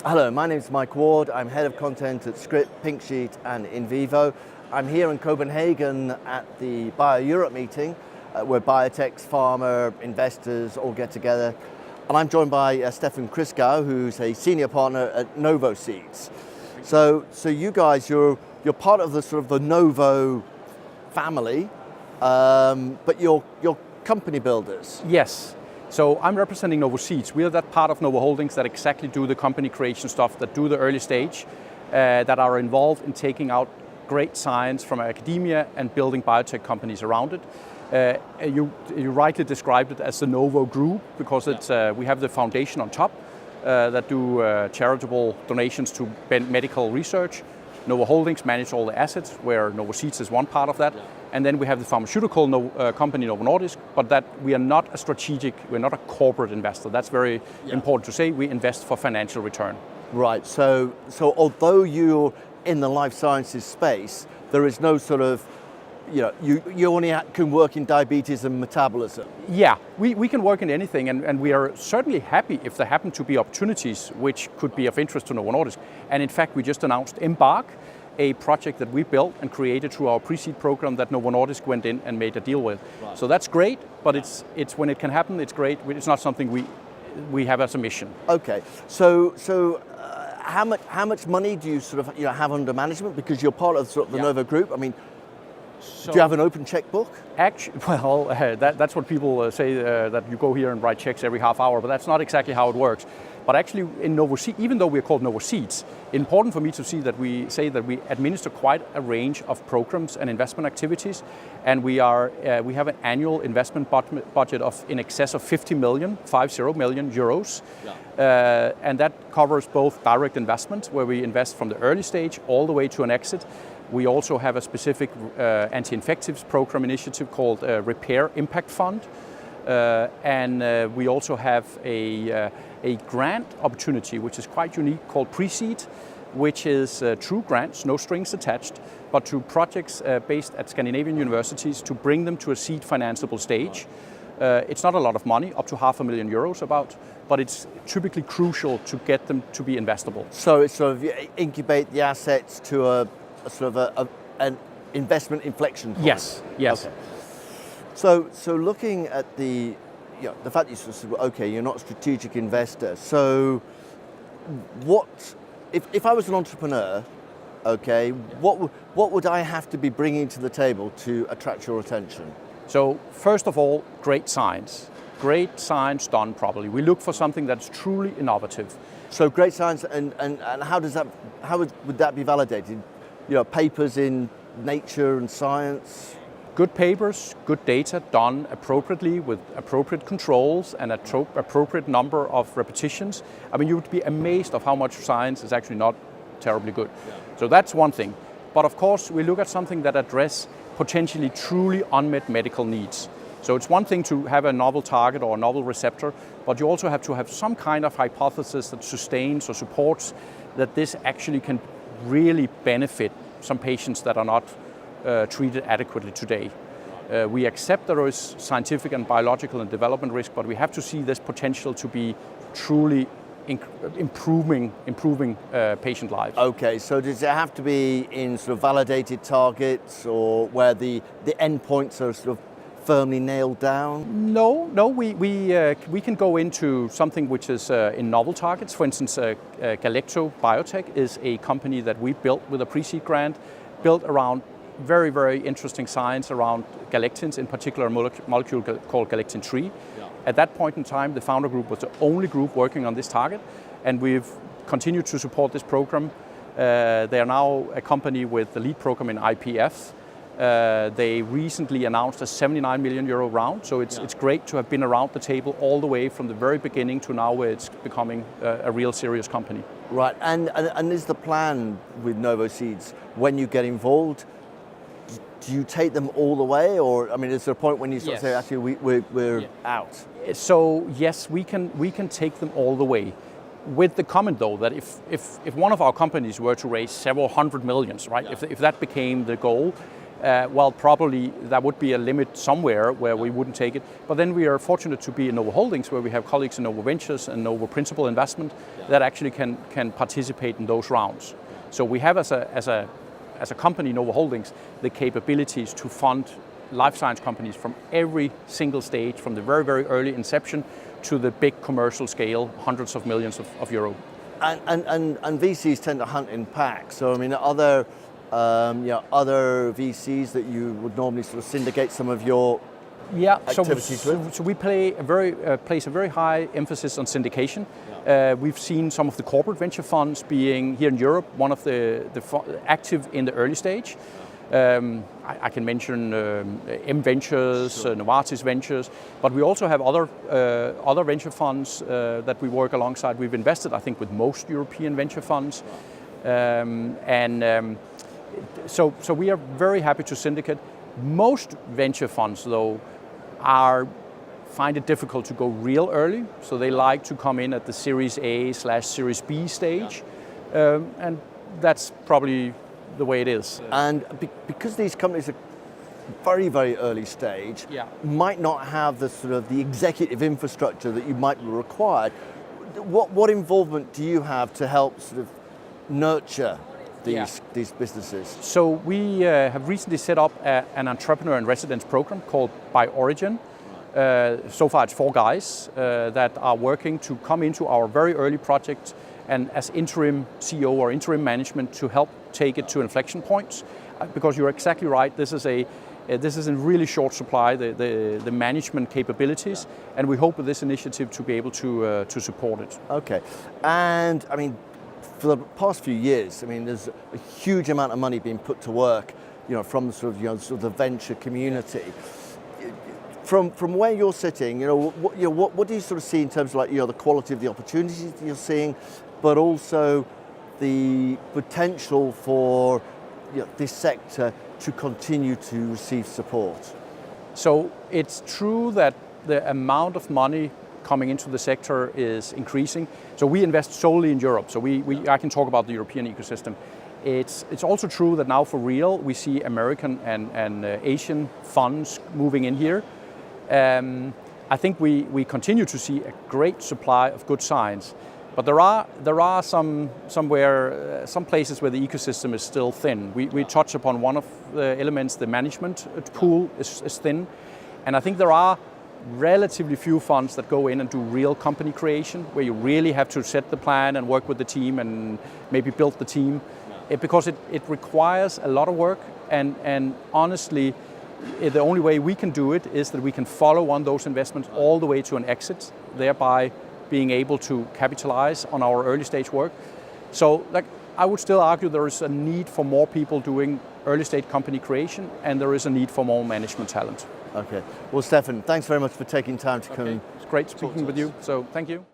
Hello, my name is Mike Ward. I'm head of content at Script, Pinksheet and InVivo. I'm here in Copenhagen at the Bio-Europe meeting where biotechs, pharma, investors all get together. And I'm joined by Stephan Christgau, who's a senior partner at Novo Seeds. So you guys, you're part of the sort of the Novo family, but you're company builders. Yes. So I'm representing Novo Seeds. We are that part of Novo Holdings that exactly do the company creation stuff, that do the early stage, that are involved in taking out great science from academia and building biotech companies around it. You rightly described it as the Novo Group because it's, we have the foundation on top that do charitable donations to medical research. Novo Holdings manage all the assets, where Novo Seeds is one part of that. And then we have the pharmaceutical company Novo Nordisk, but that we are not a strategic, we're not a corporate investor. That's very important to say. We invest for financial return. Right, so although you're in the life sciences space, there is no sort of, you only can work in diabetes and metabolism. Yeah, we can work in anything, and we are certainly happy if there happen to be opportunities which could be of interest to Novo Nordisk. And in fact, we just announced Embark, a project that we built and created through our pre-seed program that Novo Nordisk went in and made a deal with. Right. So that's great, but it's when it can happen, it's great. It's not something we have as a mission. Okay, so how much money do you sort of have under management, because you're part of sort of the Novo Group? I mean, do you have an open checkbook? Actually, well, that's what people say, that you go here and write checks every half hour, but that's not exactly how it works. But actually, in Novo Seeds, even though we're called Novo Seeds, important for me to see that we say that we administer quite a range of programs and investment activities, and we have an annual investment budget of in excess of 50 million euros, and that covers both direct investments, where we invest from the early stage all the way to an exit. We also have a specific anti-infectives program initiative called Repair Impact Fund, and we also have a grant opportunity which is quite unique called Pre-Seed, which is true grants, no strings attached, but to projects based at Scandinavian universities to bring them to a seed financeable stage. It's not a lot of money, up to €500,000 about, but it's typically crucial to get them to be investable. So it's sort of incubate the assets to a sort of an investment inflection point. Yes. Okay. So looking at the fact that you sort of, okay, you're not a strategic investor. So what if I was an entrepreneur? Okay, what would I have to be bringing to the table to attract your attention? So first of all, great science done properly. We look for something that's truly innovative. So great science, and how would that be validated? Papers in Nature and Science. Good papers, good data done appropriately with appropriate controls and appropriate number of repetitions. I mean, you would be amazed of how much science is actually not terribly good. So that's one thing. But of course, we look at something that address potentially truly unmet medical needs. So it's one thing to have a novel target or a novel receptor, but you also have to have some kind of hypothesis that sustains or supports that this actually can really benefit some patients that are not treated adequately today. We accept there is scientific and biological and development risk, but we have to see this potential to be truly improving patient lives. Okay, so does it have to be in sort of validated targets, or where the endpoints are sort of firmly nailed down? No, we can go into something which is in novel targets. For instance, Galecto Biotech is a company that we built with a pre-seed grant, built around very, very interesting science around galectins, in particular a molecule called galectin-3. At that point in time, the founder group was the only group working on this target, and we've continued to support this program. They are now a company with the lead program in IPF. They recently announced a €79 million round, so it's great to have been around the table all the way from the very beginning to now, where it's becoming a real serious company. Right, and is the plan with Novo Seeds, when you get involved, do you take them all the way, or I mean, is there a point when you sort of say, actually, we're out? So yes, we can take them all the way. With the comment though that if one of our companies were to raise several hundred millions, right? If that became the goal, well, probably that would be a limit somewhere where we wouldn't take it. But then we are fortunate to be in Novo Holdings, where we have colleagues in Novo Ventures and Novo Principal Investment that actually can participate in those rounds. So we have as a company, Novo Holdings, the capabilities to fund life science companies from every single stage, from the very, very early inception to the big commercial scale, hundreds of millions of euro. And VCs tend to hunt in packs. So I mean, other VCs that you would normally sort of syndicate some of your activities with? So we place a very high emphasis on syndication. We've seen some of the corporate venture funds being here in Europe, one of the active in the early stage. I can mention M Ventures, Novartis Ventures, but we also have other venture funds that we work alongside. We've invested, I think, with most European venture funds, so we are very happy to syndicate. Most venture funds, though, find it difficult to go real early, so they like to come in at the Series A/Series B stage, and that's probably the way it is. And because these companies are very, very early stage, might not have the sort of the executive infrastructure that you might be required. What involvement do you have to help sort of nurture these businesses? So we have recently set up an entrepreneur in residence program called By Origin. So far it's 4 guys that are working to come into our very early project and as interim CEO or interim management to help take it to inflection points. Because you're exactly right, this is in really short supply, the management capabilities, and we hope with this initiative to be able to support it. Okay, and I mean, for the past few years, I mean, there's a huge amount of money being put to work, from the sort of the venture community. From where you're sitting, what do you sort of see in terms of the quality of the opportunities that you're seeing, but also the potential for this sector to continue to receive support? So it's true that the amount of money coming into the sector is increasing. So we invest solely in Europe. So I can talk about the European ecosystem. It's also true that now for real we see American and Asian funds moving in here. I think we continue to see a great supply of good science, but there are some places where the ecosystem is still thin. We touch upon one of the elements, the management pool is thin, and I think there are relatively few funds that go in and do real company creation, where you really have to set the plan and work with the team and maybe build the team, because it requires a lot of work, and honestly, the only way we can do it is that we can follow on those investments all the way to an exit, thereby being able to capitalize on our early stage work. So I would still argue there is a need for more people doing early stage company creation, and there is a need for more management talent. Okay. Well, Stephan, thanks very much for taking time to come. It's great speaking with you, so thank you.